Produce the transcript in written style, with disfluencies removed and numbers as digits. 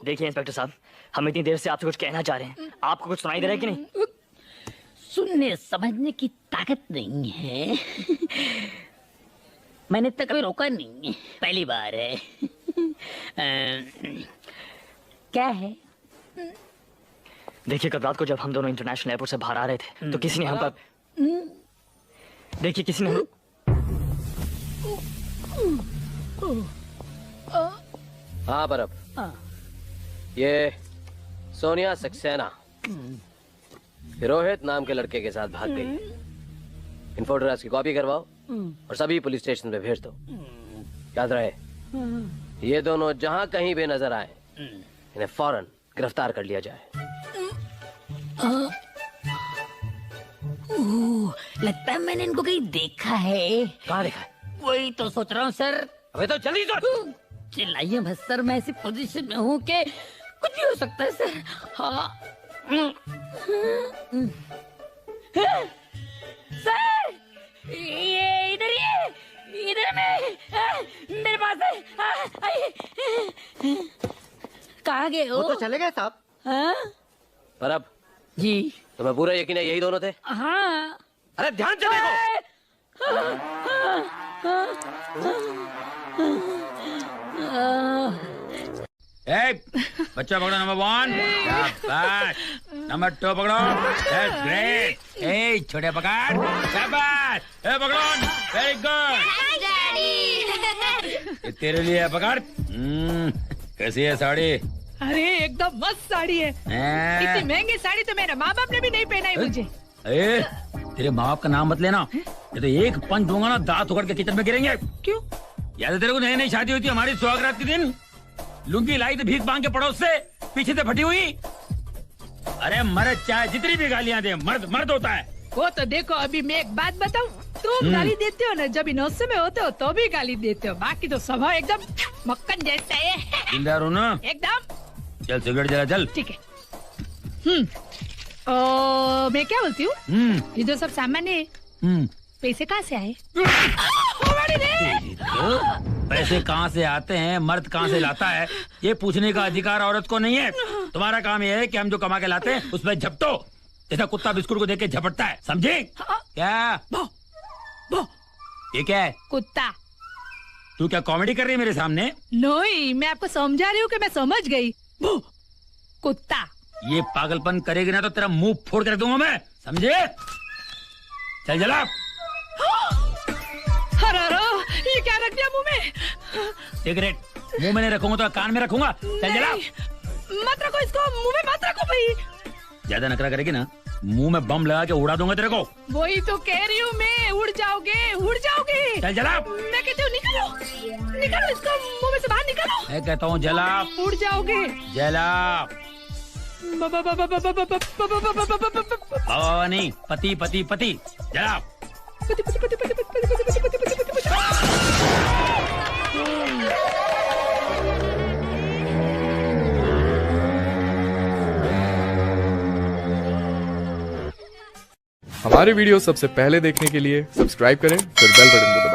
देखिए इंस्पेक्टर साहब, हम इतनी देर से आपसे कुछ कहना चाह रहे हैं, आपको कुछ सुनाई दे रहा है कि नहीं? सुनने समझने की ताकत नहीं है। मैंने तक कभी रोका नहीं, पहली बार है। क्या है? देखिए, कल रात को जब हम दोनों इंटरनेशनल एयरपोर्ट से बाहर आ रहे थे तो किसी ने हम पर, देखिए किसी ने हम, हाँ बर्फ, ये सोनिया सक्सेना रोहित नाम के लड़के के साथ भाग गई। इन फोटोग्राफ्स की कॉपी करवाओ और सभी पुलिस स्टेशन पे भेज दो। याद रहे, ये दोनों जहां कहीं भी नजर आए इन्हें फौरन गिरफ्तार कर लिया जाए। लगता है मैंने इनको कहीं देखा है। कहाँ देखा है? वही तो सोच रहा हूँ सर। अबे तो जल्दी सोच। चिल्लाइए बस सर, मैं ऐसी पोजीशन में हूँ कि कुछ भी हो सकता है सर। हाँ सर, ये इधर में मेरे पास है। कहाँ गए हो? वो तो चले गए साहब। हाँ बर्फ जी, तुम्हें पूरा यकीन है यही दोनों थे? हाँ। अरे ध्यान से देखो। बच्चा पकड़ो नंबर 1, शाबाश। नंबर 2 पकड़ो, दैट्स ग्रेट। ए छोटे पकड़, शाबाश। ए पकड़ो, वेरी गुड। ये तेरे लिए है, पकड़। कैसी है साड़ी? अरे एकदम मस्त साड़ी है। इतनी महंगी साड़ी तो मेरे माँ बाप ने भी नहीं पहनाई मुझे। ए, तेरे माँ बाप का नाम मत लेना, ये तो एक पंच दूंगा ना दांत उखड़ के किचन में गिरेंगे। क्यों? याद है तेरे को नई नई शादी हुई थी हमारी सुहागरात के दिन? लुंगी लाई थी भीख मांग के पड़ोस से, पीछे से फटी हुई। अरे मर्द चाहे जितनी भी गालियां दे, मर्द मर्द होता है। वो तो देखो, अभी मैं एक बात बताऊं, तुम गाली देते हो ना जब इनोसे में होते हो तो भी गाली देते हो, बाकी तो स्वभाव एकदम मक्खन जैसा है। जिंदा रहो ना एकदम। चल सिगरेट जला, चल। ठीक है। मैं क्या बोलती हूँ, ये जो सब सामान है पैसे कहाँ से आए? पैसे कहाँ से आते हैं, मर्द कहाँ से लाता है, ये पूछने का अधिकार औरत को नहीं है। तुम्हारा काम ये है कि हम जो कमा के लाते हैं उसमें झपटो, जैसा कुत्ता बिस्कुट को देख के झपटता है, समझे? क्या भो, भो। ये क्या है? कुत्ता। तू क्या कॉमेडी कर रही है मेरे सामने? नहीं, मैं आपको समझा रही हूँ कि मैं समझ गई। भो, कुत्ता। ये पागलपन करेगी ना तो तेरा मुंह फोड़ कर दूंगा मैं, समझे? चल जला। ये क्या रख दिया मुंह में? सिगरेट मुंह में नहीं रखूंगा तो कान में रखूंगा। चल जला। मत रखो इसको, मुंह में मत रखो भाई। ज्यादा नखरा करेगी ना, मुंह में बम लगा के उड़ा दूंगा तेरे को। वही तो कह रही हूँ मैं, उड़ जाओगे, उड़ जाओगे। चल जला। मैं कहती हूँ निकालो, निकालो इसको मुंह में से बाहर निकालो। मैं कहता हूँ जला। उड़ जाओगे। जला। बाबा नहीं, पति पति पति। जला। पति पति पति पति पति पति पति पति पति पति। हमारे वीडियो सबसे पहले देखने के लिए सब्सक्राइब करें, फिर बेल बटन को दबाएं।